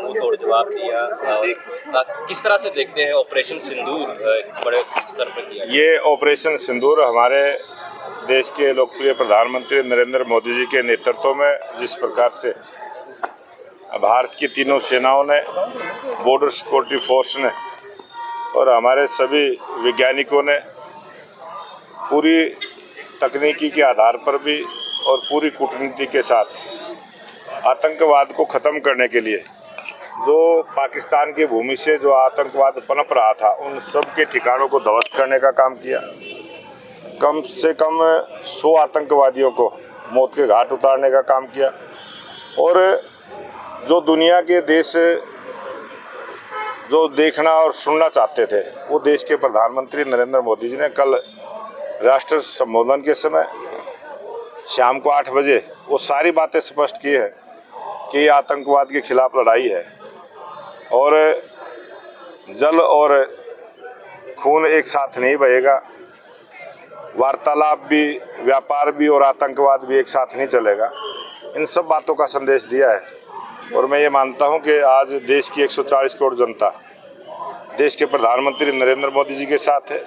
मुंह तोड़ जवाब दिया। और किस तरह से देखते हैं ऑपरेशन सिंदूर बड़े स्तर पर किया? ये ऑपरेशन सिंदूर हमारे देश के लोकप्रिय प्रधानमंत्री नरेंद्र मोदी जी के नेतृत्व में जिस प्रकार से भारत की तीनों सेनाओं ने, बॉर्डर सिक्योरिटी फोर्स ने और हमारे सभी वैज्ञानिकों ने पूरी तकनीकी के आधार पर भी और पूरी कूटनीति के साथ आतंकवाद को ख़त्म करने के लिए जो पाकिस्तान की भूमि से जो आतंकवाद पनप रहा था उन सब के ठिकानों को ध्वस्त करने का काम किया। कम से कम 100 आतंकवादियों को मौत के घाट उतारने का काम किया। और जो दुनिया के देश जो देखना और सुनना चाहते थे वो देश के प्रधानमंत्री नरेंद्र मोदी जी ने कल राष्ट्र संबोधन के समय शाम को 8 बजे वो सारी बातें स्पष्ट की है कि ये आतंकवाद के खिलाफ लड़ाई है और जल और खून एक साथ नहीं बहेगा, वार्तालाप भी, व्यापार भी और आतंकवाद भी एक साथ नहीं चलेगा। इन सब बातों का संदेश दिया है और मैं ये मानता हूं कि आज देश की 140 करोड़ जनता देश के प्रधानमंत्री नरेंद्र मोदी जी के साथ है,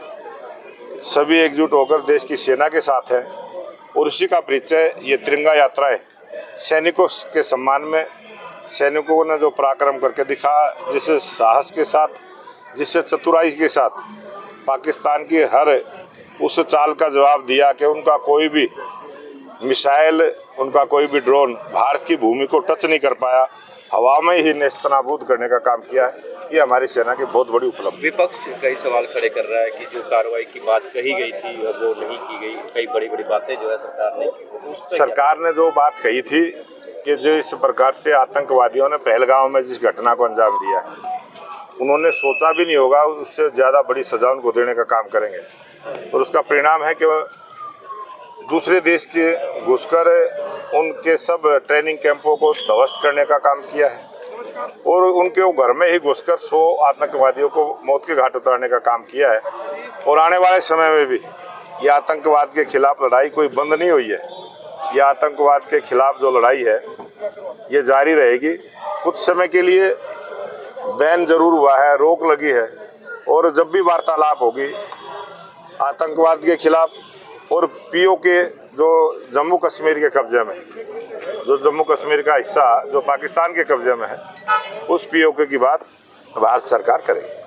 सभी एकजुट होकर देश की सेना के साथ है और उसी का परिचय ये तिरंगा यात्राएं सैनिकों के सम्मान में, सैनिकों ने जो पराक्रम करके दिखा, जिस साहस के साथ, जिस चतुराई के साथ पाकिस्तान की हर उस चाल का जवाब दिया कि उनका कोई भी मिसाइल, उनका कोई भी ड्रोन भारत की भूमि को टच नहीं कर पाया, हवा में ही नेस्तनाबूद करने का काम किया है। ये हमारी सेना की बहुत बड़ी उपलब्धि। विपक्ष कई सवाल खड़े कर रहा है कि जो कार्रवाई की बात कही गई थी और वो नहीं की गई, कई बड़ी बड़ी बातें जो है सरकार ने की। सरकार ने जो बात कही थी कि जो इस प्रकार से आतंकवादियों ने पहलगांव में जिस घटना को अंजाम दिया है, उन्होंने सोचा भी नहीं होगा उससे ज़्यादा बड़ी सजा उनको देने का काम करेंगे और उसका परिणाम है कि वह दूसरे देश के घुसकर उनके सब ट्रेनिंग कैंपों को ध्वस्त करने का काम किया है और उनके वो घर में ही घुसकर 100 आतंकवादियों को मौत के घाट उतारने का काम किया है। और आने वाले समय में भी ये आतंकवाद के खिलाफ लड़ाई कोई बंद नहीं हुई है। ये आतंकवाद के खिलाफ जो लड़ाई है ये जारी रहेगी। कुछ समय के लिए बैन जरूर हुआ है, रोक लगी है और जब भी वार्तालाप होगी आतंकवाद के खिलाफ और पीओके जो जम्मू कश्मीर के कब्जे में, जो जम्मू कश्मीर का हिस्सा जो पाकिस्तान के कब्जे में है, उस पीओके की बात भारत सरकार करेगी।